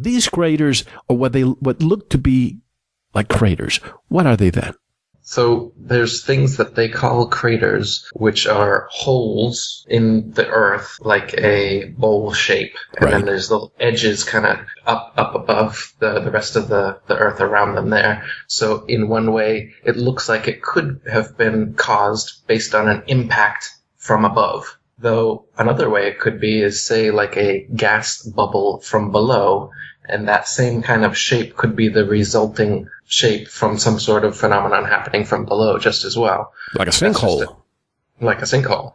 these craters are what look to be like craters. What are they then? So there's things that they call craters, which are holes in the earth, like a bowl shape. And then there's the edges kind of up above the rest of the earth around them there. So in one way, it looks like it could have been caused based on an impact from above. Though another way it could be is, say, like a gas bubble from below, and that same kind of shape could be the resulting shape from some sort of phenomenon happening from below just as well. Like a sinkhole. Like a sinkhole.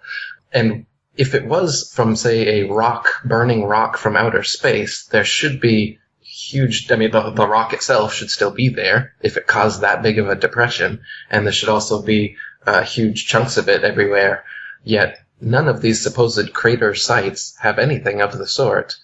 And if it was from, say, a burning rock from outer space, there should be huge, I mean, the rock itself should still be there if it caused that big of a depression, and there should also be huge chunks of it everywhere. Yet none of these supposed crater sites have anything of the sort.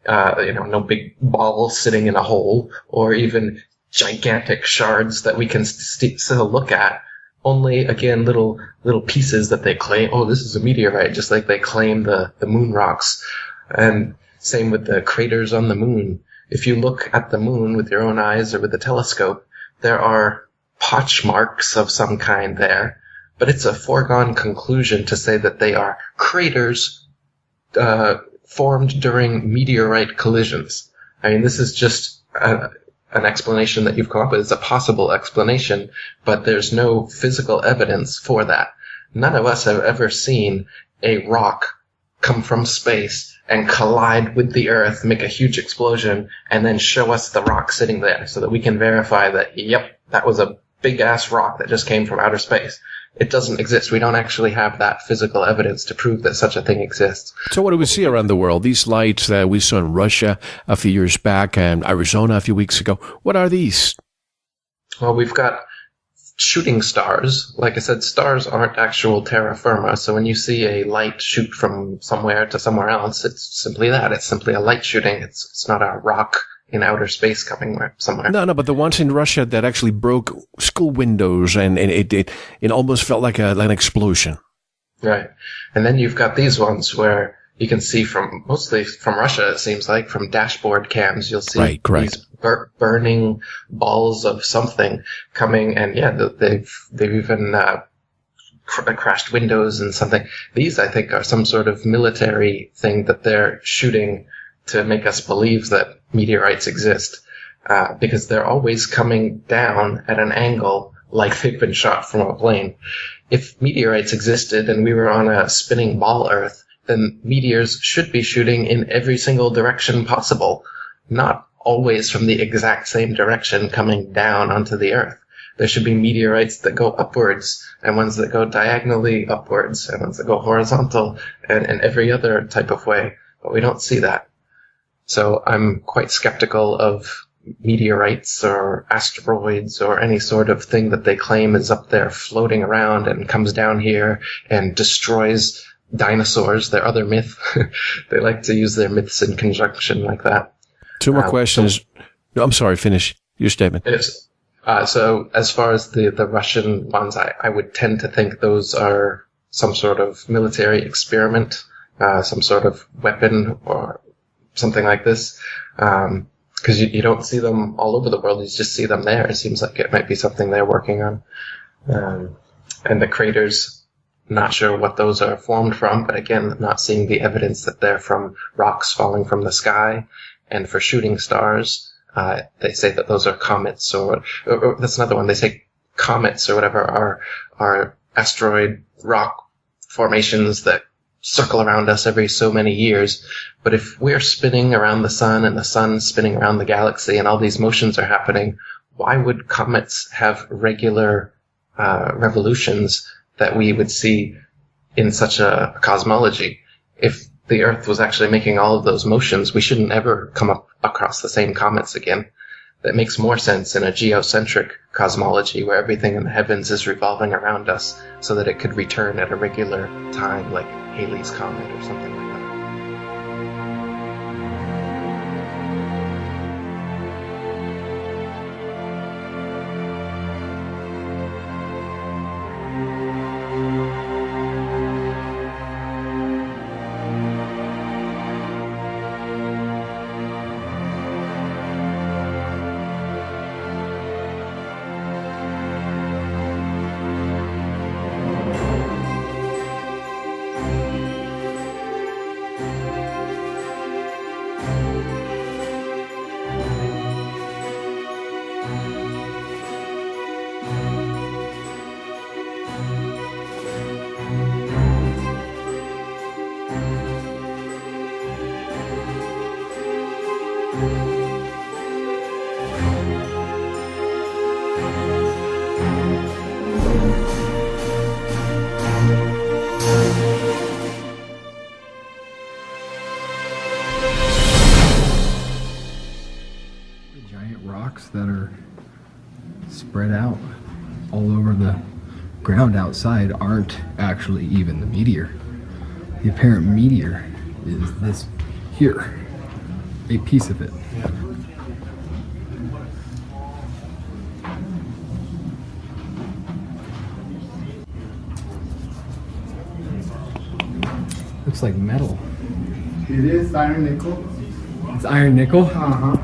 No big ball sitting in a hole, or even gigantic shards that we can still look at. Only, again, little pieces that they claim, oh, this is a meteorite, just like they claim the moon rocks. And same with the craters on the moon. If you look at the moon with your own eyes or with a telescope, there are potch marks of some kind there. But it's a foregone conclusion to say that they are craters formed during meteorite collisions. I mean, this is just an explanation that you've come up with. It's a possible explanation, but there's no physical evidence for that. None of us have ever seen a rock come from space and collide with the Earth, make a huge explosion, and then show us the rock sitting there so that we can verify that, yep, that was a big-ass rock that just came from outer space. It doesn't exist. We don't actually have that physical evidence to prove that such a thing exists. So what do we see around the world? These lights that we saw in Russia a few years back and Arizona a few weeks ago, what are these? Well, we've got shooting stars. Like I said, stars aren't actual terra firma, so when you see a light shoot from somewhere to somewhere else, it's simply that. It's simply a light shooting. It's not a rock in outer space coming somewhere. No, but the ones in Russia that actually broke school windows and it almost felt like an explosion. Right. And then you've got these ones where you can see mostly from Russia, it seems like, from dashboard cams, you'll see these burning balls of something coming, and they've even crashed windows and something. These, I think, are some sort of military thing that they're shooting to make us believe that meteorites exist, because they're always coming down at an angle like they've been shot from a plane. If meteorites existed and we were on a spinning ball Earth, then meteors should be shooting in every single direction possible, not always from the exact same direction coming down onto the Earth. There should be meteorites that go upwards, and ones that go diagonally upwards, and ones that go horizontal, and every other type of way. But we don't see that. So I'm quite skeptical of meteorites or asteroids or any sort of thing that they claim is up there floating around and comes down here and destroys dinosaurs, their other myth. They like to use their myths in conjunction like that. Two more questions. No, I'm sorry, finish your statement. So as far as the Russian ones, I would tend to think those are some sort of military experiment, some sort of weapon or something like this, because you don't see them all over the world. You just see them there. It seems like it might be something they're working on. And the craters, not sure what those are formed from, but again, not seeing the evidence that they're from rocks falling from the sky. And for shooting stars, they say that those are comets, or that's another one. They say comets or whatever are asteroid rock formations that circle around us every so many years. But if we're spinning around the sun and the sun's spinning around the galaxy and all these motions are happening, why would comets have regular revolutions that we would see in such a cosmology? If the Earth was actually making all of those motions, we shouldn't ever come up across the same comets again. That makes more sense in a geocentric cosmology where everything in the heavens is revolving around us so that it could return at a regular time, like Halley's Comet or something like that. Giant rocks that are spread out all over the ground outside aren't actually even the meteor. The apparent meteor is this here, a piece of it. Looks like metal. It is iron nickel. It's iron nickel? Uh-huh.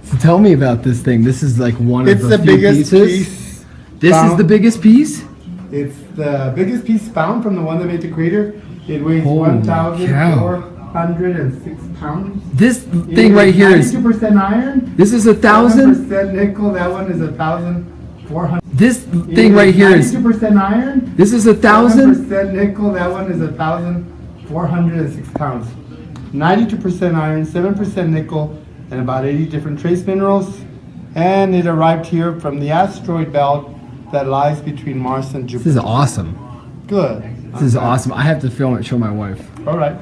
So tell me about this thing. This is like one It's of the the few biggest pieces. piece. This is found. the biggest piece? It's the biggest piece found from the one that made the crater. It weighs Holy 1,406 pounds. This It thing right here is, 92% iron. this is 1,000? 7% nickel. That one is 1,400. This thing right here is, 92% iron. this is 1,000? 7% nickel. That one is 1,406 pounds. 92% iron, 7% nickel, and about 80 different trace minerals. And it arrived here from the asteroid belt that lies between Mars and Jupiter. This is awesome. Good. This is awesome. I have to film it, show my wife. All right.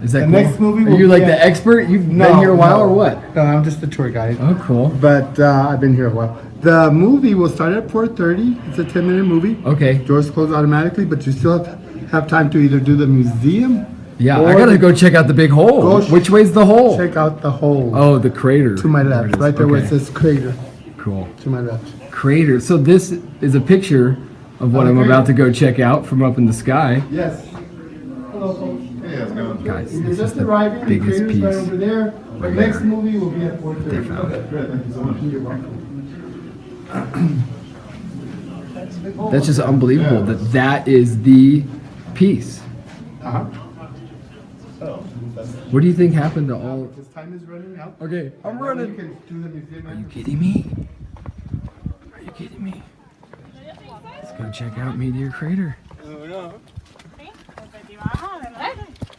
Is that The cool? next movie Are will you like be the at- expert? You've been here a while or what? No, I'm just the tour guide. Oh, cool. But I've been here a while. The movie will start at 4:30. It's a 10-minute movie. Okay. Doors close automatically, but you still have time to either do the museum. Yeah, or I gotta go check out the big hole. Go Which way's the hole? Check out the hole. Oh, the crater. To my left, it is. right there where it Okay. says crater. Cool. To my left. Crater. So this is a picture of what the I'm crater. about to go check out from up in the sky. Yes. Hello, folks. Hey, how's it going? Guys, You're this is just the arriving. The biggest crater's right over piece. there. The right next there. movie will be at 4:30. They found it. Great, thank you so much. You're welcome. That's just unbelievable that that is the piece. Uh-huh. What do you think happened to all? This time is running out. Okay, I'm You running. can do the museum. Are you kidding me? Are you kidding me? Let's go check out Meteor Crater.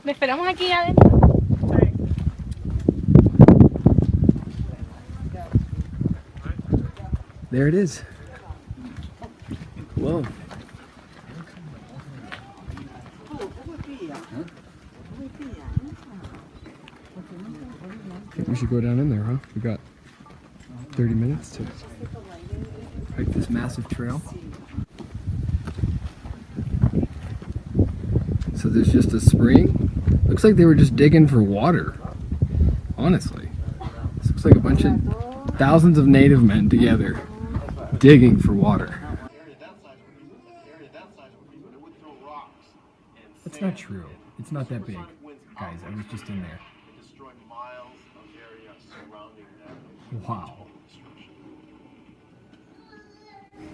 Le esperamos aquí adentro. There it is. Whoa. I think we should go down in there, huh? We got 30 minutes to hike this massive trail. So there's just a spring. Looks like they were just digging for water. Honestly. This looks like a bunch of thousands of native men together digging for water. That's not true. It's not that big. Guys, I was just in there. Wow.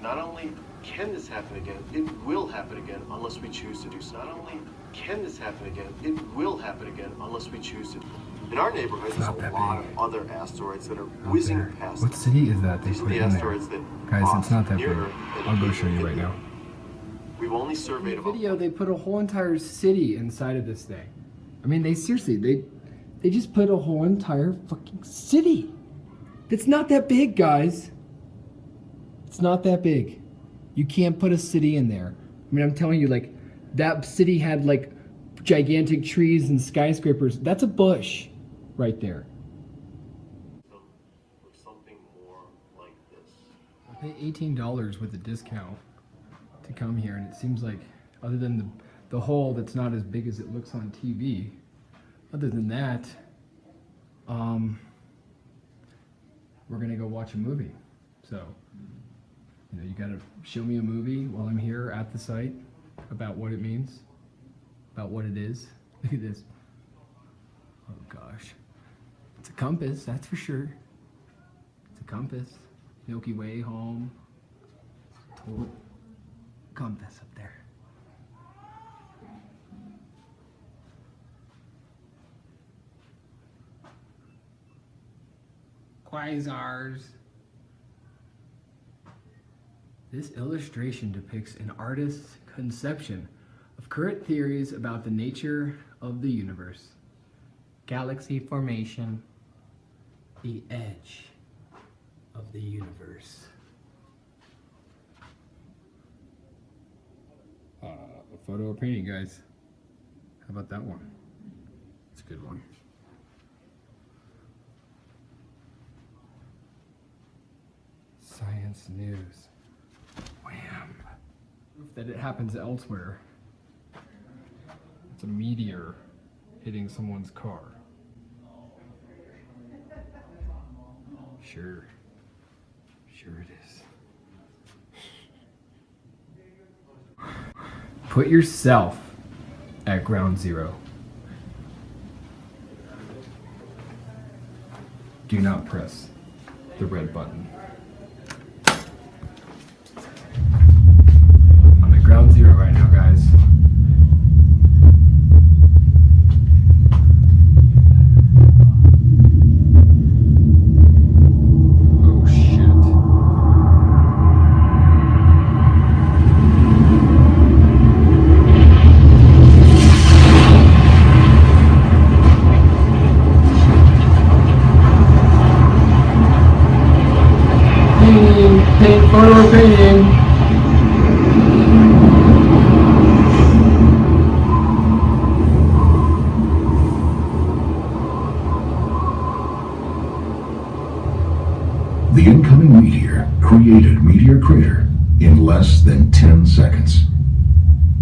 Not only can this happen again, it will happen again unless we choose to do so. Not only can this happen again, it will happen again unless we choose to. In our neighborhood, there's a Not that lot big. of other asteroids that are whizzing There. past What us. city is that they These are put the in there? asteroids that Guys, it's cross not that big. nearer than I'll go we show you can right do. now. We've only surveyed In the about video, they put a whole entire city inside of this thing. I mean, they seriously, they just put a whole entire fucking city. It's not that big, guys. It's not that big. You can't put a city in there. I mean, I'm telling you, like, that city had, like, gigantic trees and skyscrapers. That's a bush right there. something more like this. I paid $18 with a discount to come here, and it seems like, other than the hole that's not as big as it looks on TV, other than that, we're gonna go watch a movie. So, you know, you gotta show me a movie while I'm here at the site about what it means, about what it is. Look at this. Oh gosh. It's a compass, that's for sure. It's a compass. Milky Way home. Total compass up there. Quasars. This illustration depicts an artist's conception of current theories about the nature of the universe, galaxy formation, the edge of the universe. A photo or painting, guys. How about that one? It's a good one. Science news. Wham! Proof that it happens elsewhere. It's a meteor hitting someone's car. Sure. Sure it is. Put yourself at ground zero. Do not press the red button. I'm at ground zero right now, guys. Oh shit. Paint, photo painting. The incoming meteor created Meteor Crater in less than 10 seconds.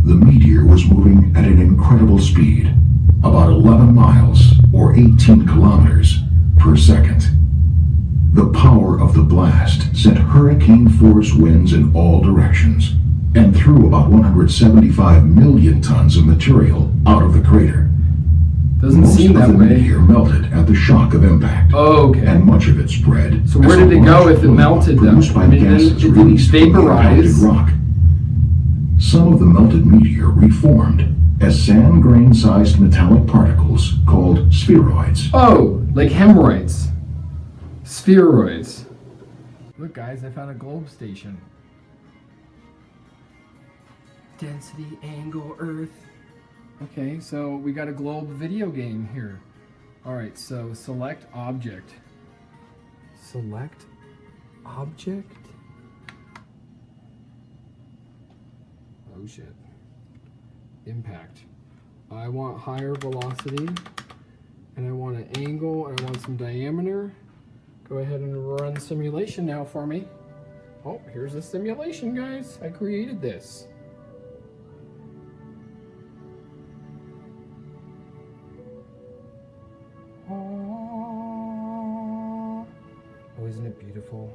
The meteor was moving at an incredible speed, about 11 miles or 18 kilometers per second. The power of the blast sent hurricane-force winds in all directions and threw about 175 million tons of material out of the crater. Doesn't Most seem of that the way. meteor melted at the shock of impact. Oh, okay. And much of it spread. So where as did a it go large if it plume melted, though? produced by I mean, gases it didn't released from the impacted vaporize. rock. Some of the melted meteor reformed as sand-grain-sized metallic particles called spheroids. Oh, like hemorrhoids. Spheroids. Look, guys, I found a globe station. Density, angle, Earth. Okay, so we got a globe video game here. Alright, so select object. Select object? Oh shit. Impact. I want higher velocity, and I want an angle, and I want some diameter. Go ahead and run simulation now for me. Oh, here's the simulation, guys. I created this. Oh, isn't it beautiful?